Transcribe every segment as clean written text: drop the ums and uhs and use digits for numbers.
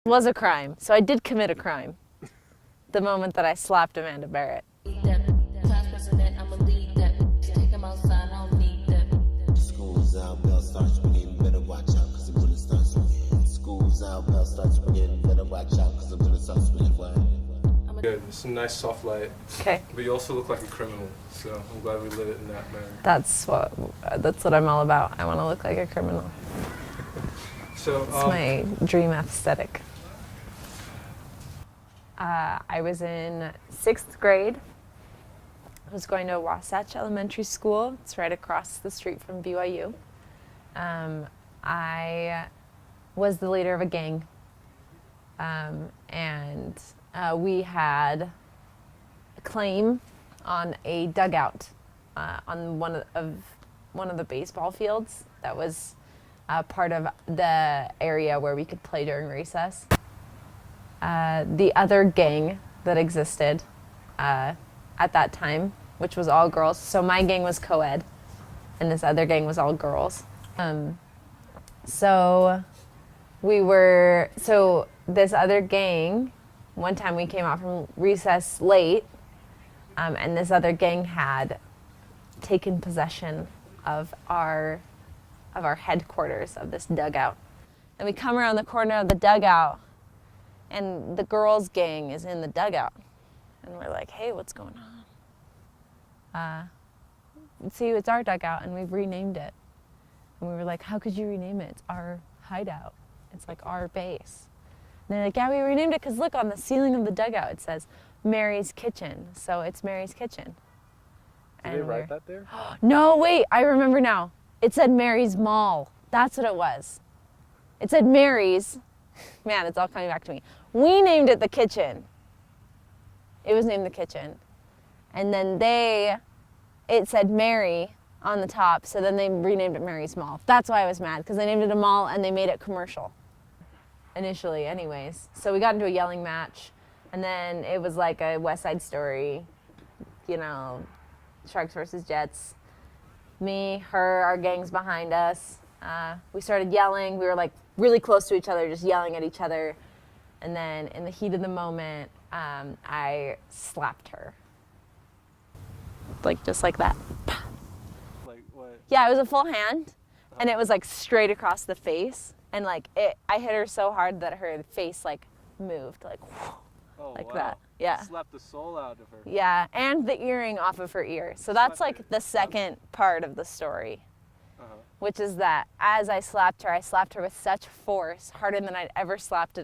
It was a crime, so I did commit a crime the moment that I slapped Amanda Barrett. School's out, bell starts ringing, better watch out, cause I'm gonna start swinging. School's out, bell starts ringing, better watch out, cause I'm gonna start swinging. Good, it's a nice soft light. Okay. But you also look like a criminal, so I'm glad we lit it in that manner. That's what I'm all about. I want to look like a criminal. So, It's my dream aesthetic. I was in 6th grade. I was going to Wasatch Elementary School. It's right across the street from BYU. I was the leader of a gang. And we had a claim on a dugout on one of the baseball fields that was part of the area where we could play during recess. The other gang that existed at that time, which was all girls, so my gang was co-ed, and this other gang was all girls. So this other gang, one time we came out from recess late, and this other gang had taken possession of our headquarters of this dugout. And we come around the corner of the dugout, and the girls' gang is in the dugout. And we're like, hey, what's going on? See, it's our dugout, and we've renamed it. And we were like, how could you rename it? It's our hideout. It's like our base. And they're like, yeah, we renamed it because look, on the ceiling of the dugout, it says Mary's Kitchen. So it's Mary's Kitchen. did they write that there? No, wait, I remember now. It said Mary's Mall. That's what it was. It said Mary's. Man, it's all coming back to me. We named it the Kitchen. It was named the Kitchen. And then it said Mary on the top, so then they renamed it Mary's Mall. That's why I was mad, because they named it a mall and they made it commercial. Initially, anyways. So we got into a yelling match, and then it was like a West Side Story, Sharks versus Jets. Me, her, our gangs behind us. We started yelling. We were like really close to each other, just yelling at each other. And then in the heat of the moment, I slapped her. Like, just like that. Like what? Yeah, it was a full hand, and it was like straight across the face. And like I hit her so hard that her face like moved, like, Oh, like wow. that. Yeah. Slapped the soul out of her. Yeah, and the earring off of her ear. So that's Slapped like her. the second part of the story, Uh-huh. which is that as I slapped her with such force, harder than I'd ever slapped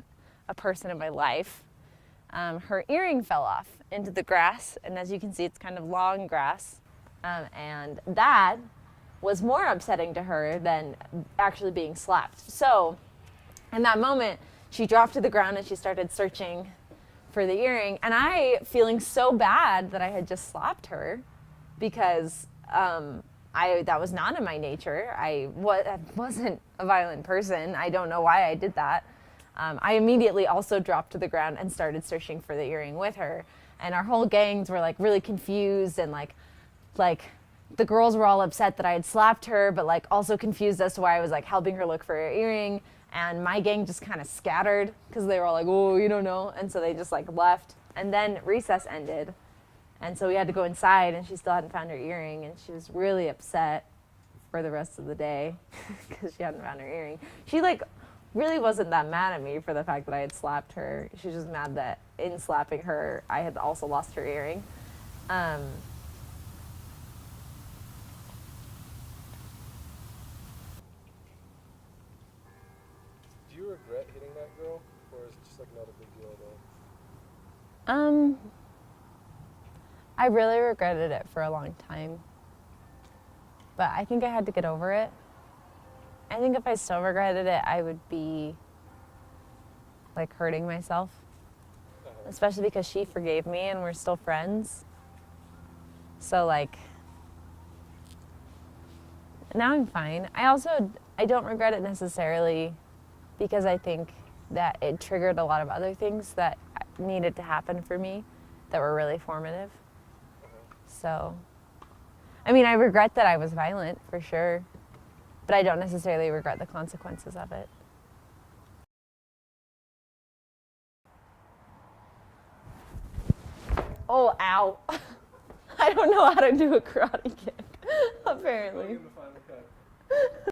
a person in my life. Her earring fell off into the grass, and as you can see, it's kind of long grass. And that was more upsetting to her than actually being slapped. So in that moment, she dropped to the ground and she started searching for the earring. And I, feeling so bad that I had just slapped her, because that was not in my nature. I wasn't a violent person. I don't know why I did that. I immediately also dropped to the ground and started searching for the earring with her. And our whole gangs were like really confused, and like the girls were all upset that I had slapped her, but like also confused as to why I was like helping her look for her earring. And my gang just kind of scattered because they were all like, oh, you don't know. And so they just like left. And then recess ended. And so we had to go inside, and she still hadn't found her earring. And she was really upset for the rest of the day because she hadn't found her earring. She like really wasn't that mad at me for the fact that I had slapped her. She was just mad that in slapping her, I had also lost her earring. Do you regret hitting that girl, or is it just like not a big deal at all? I really regretted it for a long time, but I think I had to get over it. I think if I still regretted it, I would be like hurting myself, especially because she forgave me and we're still friends. So like, now I'm fine. I don't regret it necessarily, because I think that it triggered a lot of other things that needed to happen for me that were really formative. So, I mean, I regret that I was violent, for sure, but I don't necessarily regret the consequences of it. Oh, ow. I don't know how to do a karate kick, apparently. In the final cut.